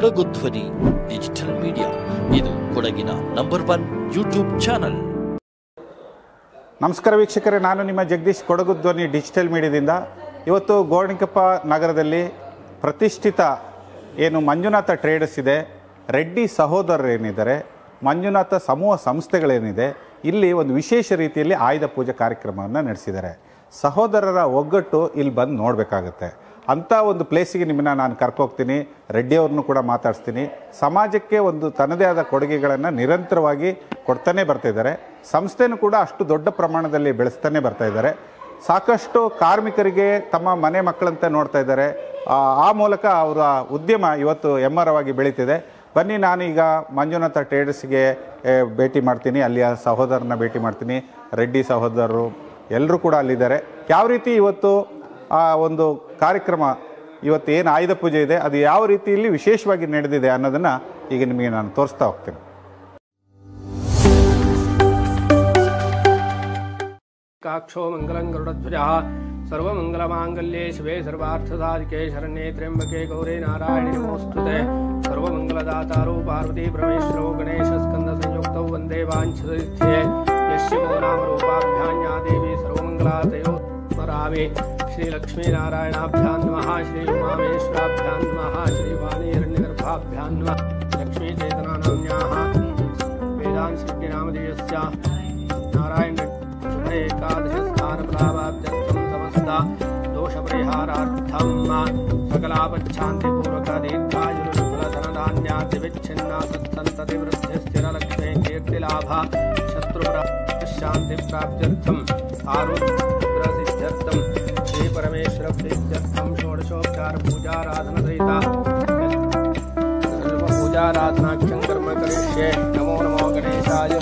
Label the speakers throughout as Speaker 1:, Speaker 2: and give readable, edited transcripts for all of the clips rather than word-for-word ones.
Speaker 1: ಕೊಡಗು ಧ್ವನಿ digital media, ಇದು ಕೊಡಗಿನ ನಂಬರ್ 1 ಯೂಟ್ಯೂಬ್ ಚಾನಲ್.
Speaker 2: ನಮಸ್ಕಾರ ವೀಕ್ಷಕರೇ, ನಾನು ನಿಮ್ಮ ಜಗದೀಶ್, ಕೊಡಗು ಧ್ವನಿ ಡಿಜಿಟಲ್ ಮೀಡಿಯಾದಿಂದ. ಇವತ್ತು ಗೋಣಿಕೊಪ್ಪ ನಗರದಲ್ಲಿ ಪ್ರತಿಷ್ಠಿತ ಏನು ಮಂಜುನಾಥ ಟ್ರೇಡರ್ಸ್ ಇದೆ, ರೆಡ್ಡಿ ಸಹೋದರರೇನಿದ್ದಾರೆ, ಮಂಜುನಾಥ ಸಮೂಹ ಸಂಸ್ಥೆಗಳೇನಿದೆ, ಇಲ್ಲಿ ಒಂದು ವಿಶೇಷ ರೀತಿಯಲ್ಲಿ ಆಯುಧ ಪೂಜೆ ಕಾರ್ಯಕ್ರಮವನ್ನು ನಡೆಸಿದ್ದಾರೆ. ಸಹೋದರರ ಒಗ್ಗಟ್ಟು ಇಲ್ಲಿ ಬಂದು ನೋಡಬೇಕಾಗತ್ತೆ. ಅಂಥ ಒಂದು ಪ್ಲೇಸಿಗೆ ನಿಮ್ಮನ್ನು ನಾನು ಕರ್ಕೋಗ್ತೀನಿ. ರೆಡ್ಡಿಯವ್ರನ್ನೂ ಕೂಡ ಮಾತಾಡಿಸ್ತೀನಿ. ಸಮಾಜಕ್ಕೆ ಒಂದು ತನ್ನದೇ ಆದ ಕೊಡುಗೆಗಳನ್ನು ನಿರಂತರವಾಗಿ ಕೊಡ್ತಾನೆ ಬರ್ತಾಯಿದ್ದಾರೆ. ಸಂಸ್ಥೆನೂ ಕೂಡ ಅಷ್ಟು ದೊಡ್ಡ ಪ್ರಮಾಣದಲ್ಲಿ ಬೆಳೆಸ್ತಾನೆ ಬರ್ತಾಯಿದ್ದಾರೆ. ಸಾಕಷ್ಟು ಕಾರ್ಮಿಕರಿಗೆ ತಮ್ಮ ಮನೆ ಮಕ್ಕಳಂತೆ ನೋಡ್ತಾ ಇದ್ದಾರೆ. ಆ ಮೂಲಕ ಅವರ ಉದ್ಯಮ ಇವತ್ತು ಎಮ್ಮರವಾಗಿ ಬೆಳೀತಿದೆ. ಬನ್ನಿ, ನಾನೀಗ ಮಂಜುನಾಥ ಟ್ರೇಡರ್ಸ್ಗೆ ಭೇಟಿ ಮಾಡ್ತೀನಿ. ಅಲ್ಲಿಯ ಸಹೋದರನ ಭೇಟಿ ಮಾಡ್ತೀನಿ. ರೆಡ್ಡಿ ಸಹೋದರರು ಎಲ್ಲರೂ ಕೂಡ ಅಲ್ಲಿದ್ದಾರೆ. ಯಾವ ರೀತಿ ಇವತ್ತು ಆ ಒಂದು ಕಾರ್ಯಕ್ರಮ, ಇವತ್ತು ಏನು ಆಯುಧ ಪೂಜೆ ಇದೆ, ಅದು ಯಾವ ರೀತಿಯಲ್ಲಿ ವಿಶೇಷವಾಗಿ ನಡೆದಿದೆ ಅನ್ನೋದನ್ನು ಈಗ ನಿಮಗೆ ನಾನು ತೋರಿಸ್ತಾ ಹೋಗ್ತೀನಿ.
Speaker 3: ಕಾಕ್ಷೋ ಮಂಗಲಂ ಗರುಡಧ್ವಜಃ ಸರ್ವಮಂಗಲಮಾಂಗಲ್ಯೇ ಶಿವೆ ಸರ್ವಾರ್ಥಸಾಧಿಕೆ ಶರಣ್ಯೇ ತ್ರ್ಯಂಬಕೆ ಗೌರಿ ನಾರಾಯಣಿ ನಮೋಸ್ತುತೆ. ಸರ್ವಮಂಗಲದಾತಾರೋ ಪಾರ್ವತಿ ಪರಮೇಶ್ವರೋ ಗಣೇಶ ಸ್ಕಂದ ಸಂಯುಕ್ತೌ ವಂದೇ ವಾಂಛಿತೇ. ಯಶ್ಯೋ ನಾಮ ರೂಪಾಭ್ಯಾಂ ದೇವಿ ಸರ್ವಮಂಗಲಾತಯೋ ಸ್ಮರಾಮಿ. ಶ್ರೀ ಲಕ್ಷ್ಮೀನಾರಾಯಣಾಭ್ಯಾಂ ನಮಃ, ಶ್ರೀ ಉಮಾಮೇಶ್ವರಾಭ್ಯಾಂ ನಮಃ, ಶ್ರೀ ವಾಣಿಹಿರಣ್ಯಗರ್ಭಾಭ್ಯಾಂ ನಮಃ. ಲಕ್ಷ್ಮೀ ಚೇತನಾನಾಮ್ಯಾಃ ವೇದಾಂಶನಾಮಧೇಯಸ್ಯ ನಾರಾಯಣ ಏಕಾದಶ ಸ್ಥಾನ ಪ್ರಾಪ್ತ್ಯರ್ಥಂ ಸಮಸ್ತ ದೋಷ ಪರಿಹಾರಾರ್ಥಂ ಸಕಲಾಪಚ್ಛಾಂತಿ ಪೂರ್ವಕ ದೀರ್ಘಾಯುರ್ಫಲಧನಧಾನ್ಯಾದಿ ವಿಚ್ಛಿನ್ನ ಸತ್ಸಂತತಿ ವೃದ್ಧಿ ಸ್ಥಿರ ಲಕ್ಷ್ಮೀ ಕೀರ್ತಿ ಲಾಭ ಶತ್ರು ಶಾಂತಿ ಪ್ರಾಪ್ತ್ಯರ್ಥಂ ಆರೋಗ್ಯ ಸಿದ್ಧ್ಯರ್ಥಂ ಶ್ರೀ ಪರಮೇಶ್ವರ ಪ್ರೀತ್ಯರ್ಥಂ ಷೋಡಶೋಪಚಾರ ಪೂಜಾರಾಧನ ಸಹಿತ ಸರ್ವ ಪೂಜಾರಾಧನಾಖ್ಯಂ ಕರ್ಮ ಕರಿಷ್ಯೆ. ನಮೋ ನಮೋ ಗಣೇಶಾಯ.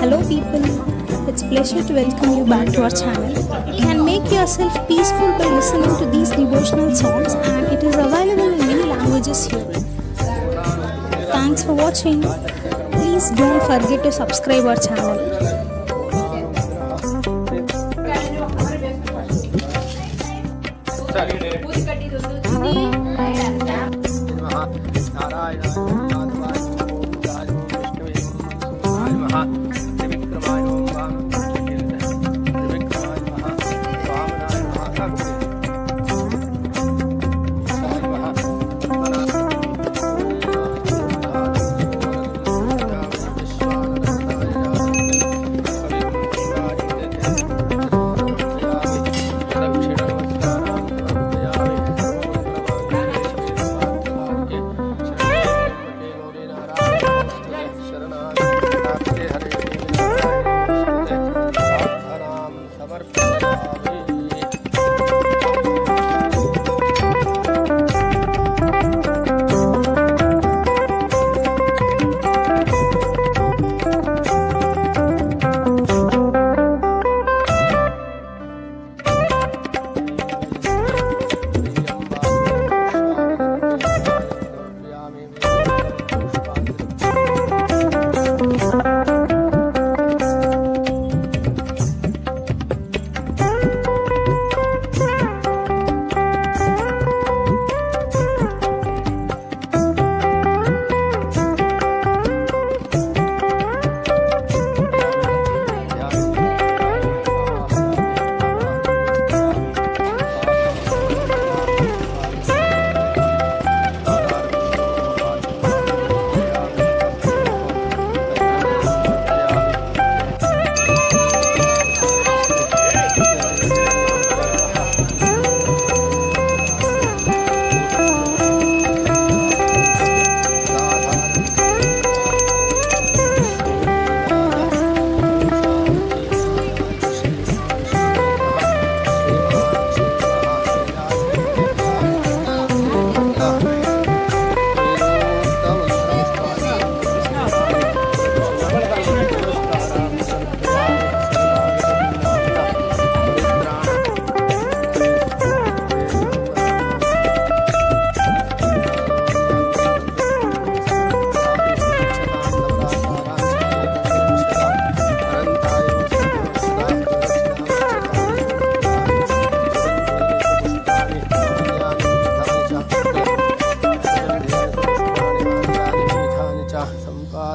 Speaker 4: Hello people, it's a pleasure to welcome you back to our channel. You can make yourself peaceful by listening to these devotional songs, and it is available in many languages here. Thanks for watching. Please don't forget to subscribe our channel.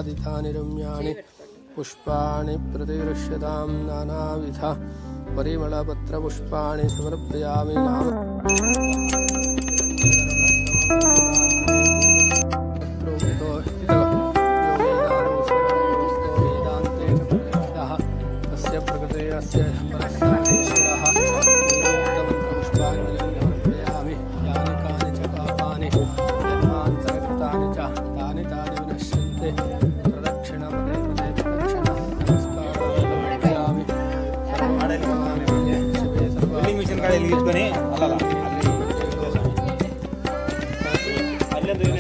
Speaker 3: प्रसादितानि रम्याणि पुष्पाणि प्रतिगृह्यतां नानाविध परिमलपत्रपुष्पाणि समर्पयामि तस्य प्रकृते अस्य परमेश्वरः पुष्पाञ्जलिर्पयामि यानि कानि च पापानि जन्मान्तरकृतानि च तानि तानि विनश्यन्ते प्रदक्षिणपदे पदे प्रदक्षिणं नमस्कारयामि शिवे सर्वाणि ಮಿಷನ್ ಗಾಡಿಯಲ್ಲಿ ಇಟ್కొని ಅಲ್ಲಲ್ಲ ಅಲ್ಲೊಂದು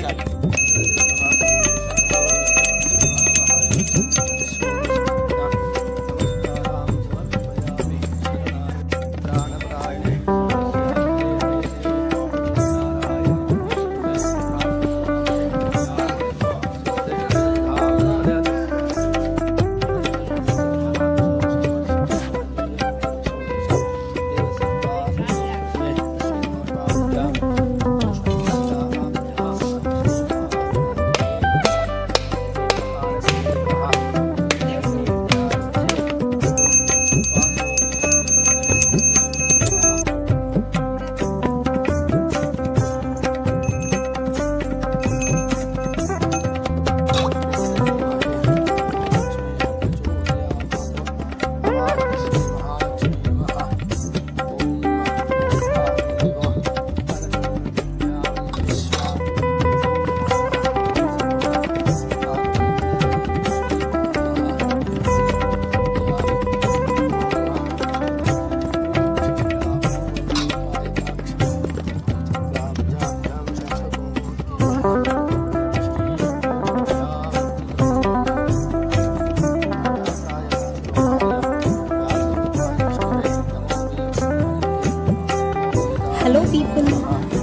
Speaker 4: Hello people,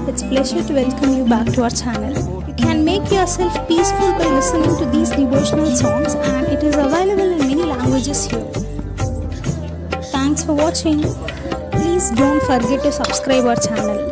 Speaker 4: it's a pleasure to welcome you back to our channel. You can make yourself peaceful by listening to these devotional songs and it is available in many languages here. Thanks for watching. Please don't forget to subscribe our channel.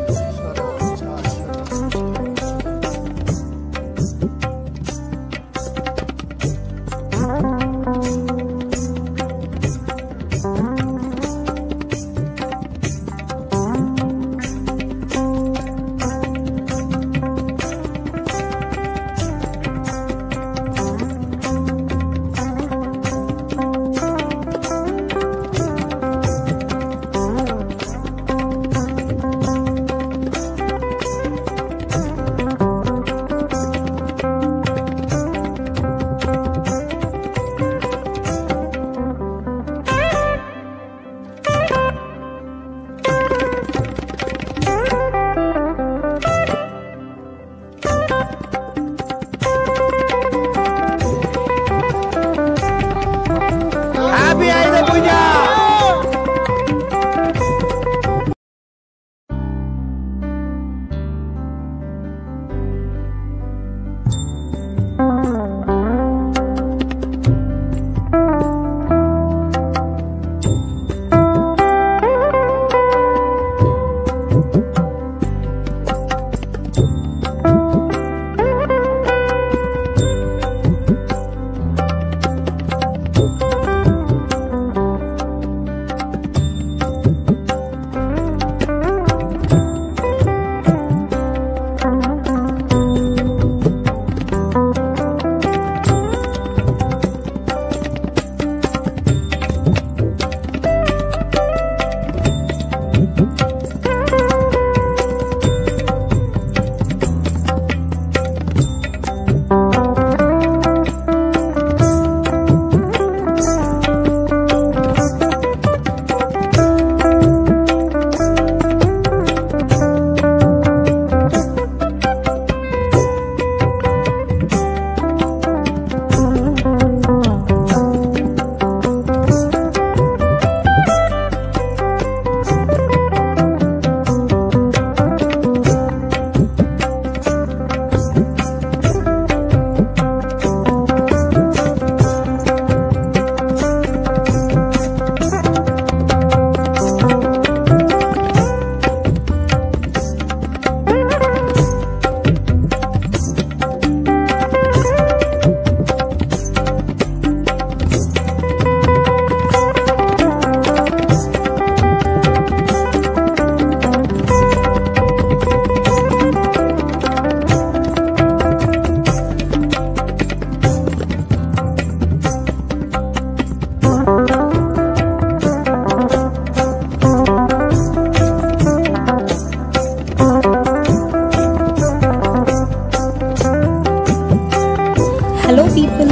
Speaker 4: people,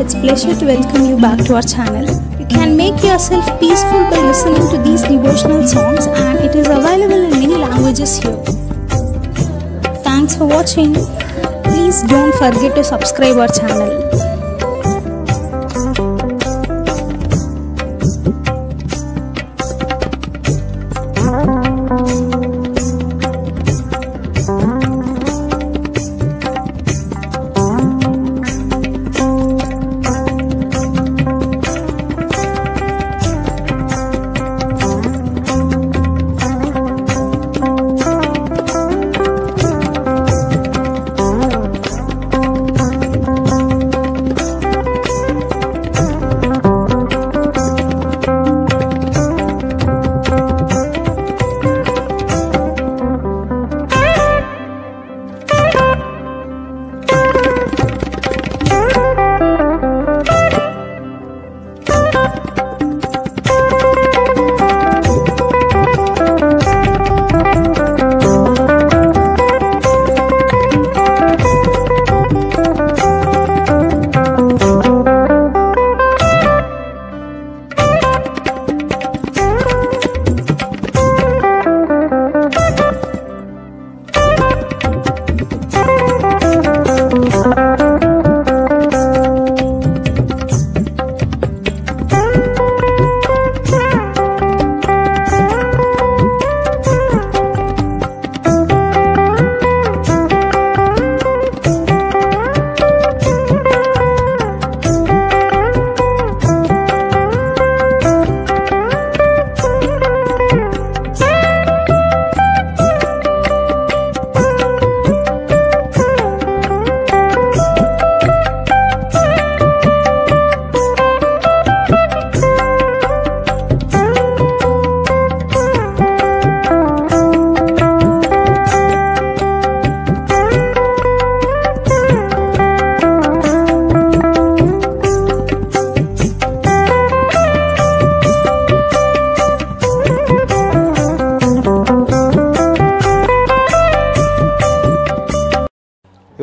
Speaker 4: it's pleasure to welcome you back to our channel. You can make yourself peaceful by listening to these devotional songs, and it is available in many languages here. Thanks for watching. Please don't forget to subscribe our channel.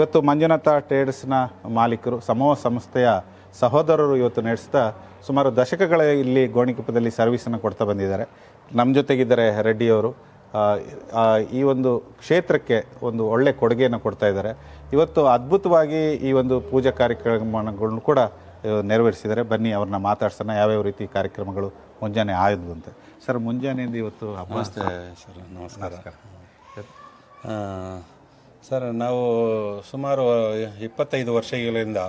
Speaker 2: ಇವತ್ತು ಮಂಜುನಾಥ ಟ್ರೇಡರ್ಸ್ನ ಮಾಲೀಕರು ಸಮೂಹ ಸಂಸ್ಥೆಯ ಸಹೋದರರು ಇವತ್ತು ನಡೆಸ್ತಾ ಸುಮಾರು ದಶಕಗಳ ಇಲ್ಲಿ ಗೋಣಿಕೊಪ್ಪದಲ್ಲಿ ಸರ್ವಿಸನ್ನು ಕೊಡ್ತಾ ಬಂದಿದ್ದಾರೆ. ನಮ್ಮ ಜೊತೆಗಿದ್ದಾರೆ ರೆಡ್ಡಿಯವರು. ಈ ಒಂದು ಕ್ಷೇತ್ರಕ್ಕೆ ಒಂದು ಒಳ್ಳೆ ಕೊಡುಗೆಯನ್ನು ಕೊಡ್ತಾ ಇದ್ದಾರೆ. ಇವತ್ತು ಅದ್ಭುತವಾಗಿ ಈ ಒಂದು ಪೂಜಾ ಕಾರ್ಯಕ್ರಮಗಳನ್ನು ಕೂಡ ನೆರವೇರಿಸಿದ್ದಾರೆ. ಬನ್ನಿ ಅವ್ರನ್ನ ಮಾತಾಡ್ಸೋಣ, ಯಾವ್ಯಾವ ರೀತಿ ಕಾರ್ಯಕ್ರಮಗಳು ಮುಂಜಾನೆ ಆಯಿತು ಅಂತ. ಸರ್, ಮುಂಜಾನೆಯಿಂದ ಇವತ್ತು
Speaker 5: ನಮಸ್ತೆ ಸರ್. ನಮಸ್ಕಾರ ಸರ್. ನಾವು ಸುಮಾರು 25 ವರ್ಷಗಳಿಂದ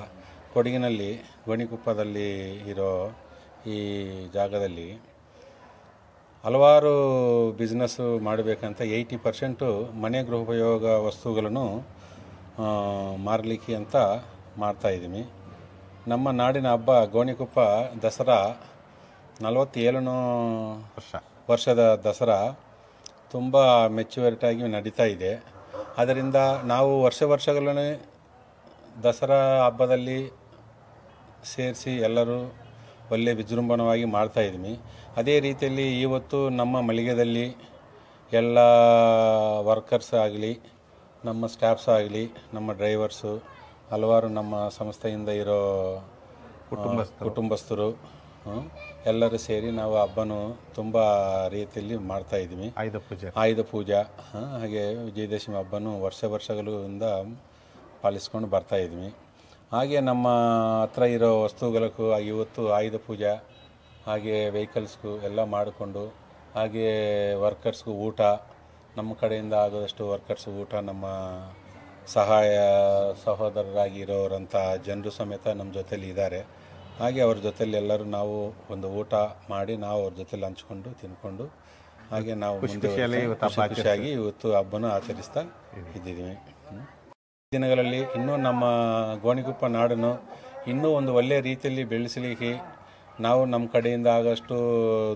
Speaker 5: ಕೊಡಗಿನಲ್ಲಿ ಗೋಣಿಕೊಪ್ಪದಲ್ಲಿ ಇರೋ ಈ ಜಾಗದಲ್ಲಿ ಹಲವಾರು ಬಿಸ್ನೆಸ್ಸು ಮಾಡಬೇಕಂತ 80% ಮನೆ ಗೃಹೋಪಯೋಗ ವಸ್ತುಗಳನ್ನು ಮಾರಲಿಕ್ಕೆ ಅಂತ ಮಾಡ್ತಾಯಿದ್ದೀವಿ. ನಮ್ಮ ನಾಡಿನ ಹಬ್ಬ ಗೋಣಿಕೊಪ್ಪ ದಸರಾ 47 ವರ್ಷದ ದಸರಾ ತುಂಬ ಮೆಚ್ಯೂರಿಟಾಗಿ ನಡೀತಾ ಇದೆ. ಅದರಿಂದ ನಾವು ವರ್ಷಗಳನ್ನೇ ದಸರಾ ಹಬ್ಬದಲ್ಲಿ ಸೇರಿಸಿ ಎಲ್ಲರೂ ಒಳ್ಳೆ ವಿಜೃಂಭಣವಾಗಿ ಮಾಡ್ತಾಯಿದ್ವಿ. ಅದೇ ರೀತಿಯಲ್ಲಿ ಇವತ್ತು ನಮ್ಮ ಮಳಿಗೆದಲ್ಲಿ ಎಲ್ಲ ವರ್ಕರ್ಸ್ ಆಗಲಿ, ನಮ್ಮ ಸ್ಟಾಫ್ಸ್ ಆಗಲಿ, ನಮ್ಮ ಡ್ರೈವರ್ಸು, ಹಲವಾರು ನಮ್ಮ ಸಂಸ್ಥೆಯಿಂದ ಇರೋ ಕುಟುಂಬಸ್ಥರು ಎಲ್ಲರೂ ಸೇರಿ ನಾವು ಹಬ್ಬನೂ ತುಂಬ ರೀತಿಯಲ್ಲಿ ಮಾಡ್ತಾಯಿದ್ವಿ. ಆಯುಧ ಪೂಜೆ ಹಾಗೆ ವಿಜಯದಶಮಿ ಹಬ್ಬನೂ ವರ್ಷಗಳಿಂದ ಪಾಲಿಸ್ಕೊಂಡು ಬರ್ತಾಯಿದ್ವಿ. ಹಾಗೆ ನಮ್ಮ ಹತ್ರ ಇರೋ ವಸ್ತುಗಳಿಗೂ ಇವತ್ತು ಆಯುಧ ಪೂಜೆ, ಹಾಗೆ ವೆಹಿಕಲ್ಸ್ಗೂ ಎಲ್ಲ ಮಾಡಿಕೊಂಡು, ಹಾಗೆ ವರ್ಕರ್ಸ್ಗೂ ಊಟ, ನಮ್ಮ ಕಡೆಯಿಂದ ಆಗೋದಷ್ಟು ವರ್ಕರ್ಸ್ ಊಟ, ನಮ್ಮ ಸಹೋದರರಾಗಿರೋರಂಥ ಜನರು ಸಮೇತ ನಮ್ಮ ಜೊತೆಲಿ ಇದ್ದಾರೆ. ಹಾಗೆ ಅವ್ರ ಜೊತೆಲಿ ಎಲ್ಲರೂ ನಾವು ಒಂದು ಊಟ ಮಾಡಿ ನಾವು ಅವ್ರ ಜೊತೆಲಿ ಹಂಚ್ಕೊಂಡು ತಿನ್ಕೊಂಡು ಹಾಗೆ ನಾವು ಖುಷಿಯಾಗಿ ಇವತ್ತು ಹಬ್ಬನ ಆಚರಿಸ್ತಾ ಇದ್ದೀವಿ. ದಿನಗಳಲ್ಲಿ ಇನ್ನೂ ನಮ್ಮ ಗೋಣಿಕೊಪ್ಪ ನಾಡನ್ನು ಇನ್ನೂ ಒಂದು ಒಳ್ಳೆಯ ರೀತಿಯಲ್ಲಿ ಬೆಳೆಸಲಿಕ್ಕೆ ನಾವು ನಮ್ಮ ಕಡೆಯಿಂದ ಆಗೋಷ್ಟು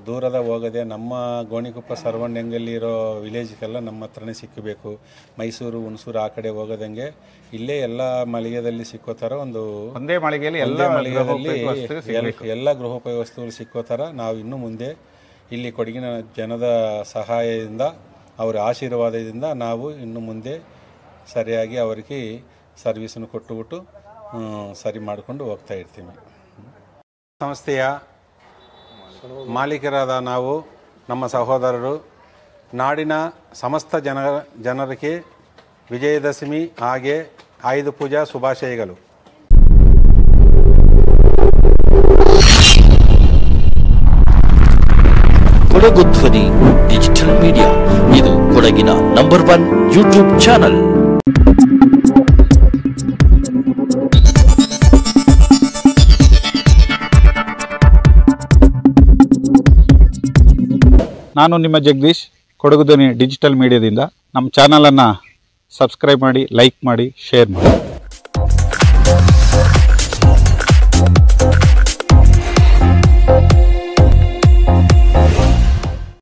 Speaker 5: ದೂರದ ಹೋಗದೆ ನಮ್ಮ ಗೋಣಿಕೊಪ್ಪ ಸರ್ವಣ್ಣಂಗಲ್ಲಿರೋ ವಿಲೇಜ್ಗೆಲ್ಲ ನಮ್ಮ ಹತ್ರನೇ ಸಿಕ್ಕಬೇಕು. ಮೈಸೂರು, ಹುಣಸೂರು ಆ ಕಡೆ ಹೋಗೋದಂಗೆ ಇಲ್ಲೇ ಎಲ್ಲ ಮಳಿಗೆದಲ್ಲಿ ಸಿಕ್ಕೋ ಥರ ಒಂದೇ ಮಳಿಗೆಯಲ್ಲಿ ಎಲ್ಲ ಗೃಹೋಪಯೋಗ ವಸ್ತುಗಳು ಸಿಕ್ಕೋ ಥರ ನಾವು ಇನ್ನು ಮುಂದೆ ಇಲ್ಲಿ ಕೊಡಗಿನ ಜನದ ಸಹಾಯದಿಂದ, ಅವರ ಆಶೀರ್ವಾದದಿಂದ ನಾವು ಇನ್ನು ಮುಂದೆ ಸರಿಯಾಗಿ ಅವರಿಗೆ ಸರ್ವಿಸನ್ನು ಕೊಟ್ಟುಬಿಟ್ಟು ಸರಿ ಮಾಡಿಕೊಂಡು ಹೋಗ್ತಾ ಇರ್ತೀವಿ. ಸಂಸ್ಥೆಯ ಮಾಲೀಕರಾದ ನಾವು, ನಮ್ಮ ಸಹೋದರರು, ನಾಡಿನ ಸಮಸ್ತ ಜನರಿಗೆ ವಿಜಯದಶಮಿ ಹಾಗೆ ಆಯುಧ ಪೂಜಾ ಶುಭಾಶಯಗಳು.
Speaker 1: ಕೊಡಗು ಧ್ವನಿ ಡಿಜಿಟಲ್ ಮೀಡಿಯಾ, ಇದು ಕೊಡಗಿನ ನಂಬರ್ 1 ಯೂಟ್ಯೂಬ್ ಚಾನಲ್.
Speaker 2: ನಾನು ನಿಮ್ಮ ಜಗದೀಶ್, ಕೊಡಗು ಧ್ವನಿ ಡಿಜಿಟಲ್ ಮೀಡಿಯಾದಿಂದ. ನಮ್ಮ ಚಾನಲನ್ನು ಸಬ್ಸ್ಕ್ರೈಬ್ ಮಾಡಿ, ಲೈಕ್ ಮಾಡಿ, ಶೇರ್ ಮಾಡಿ.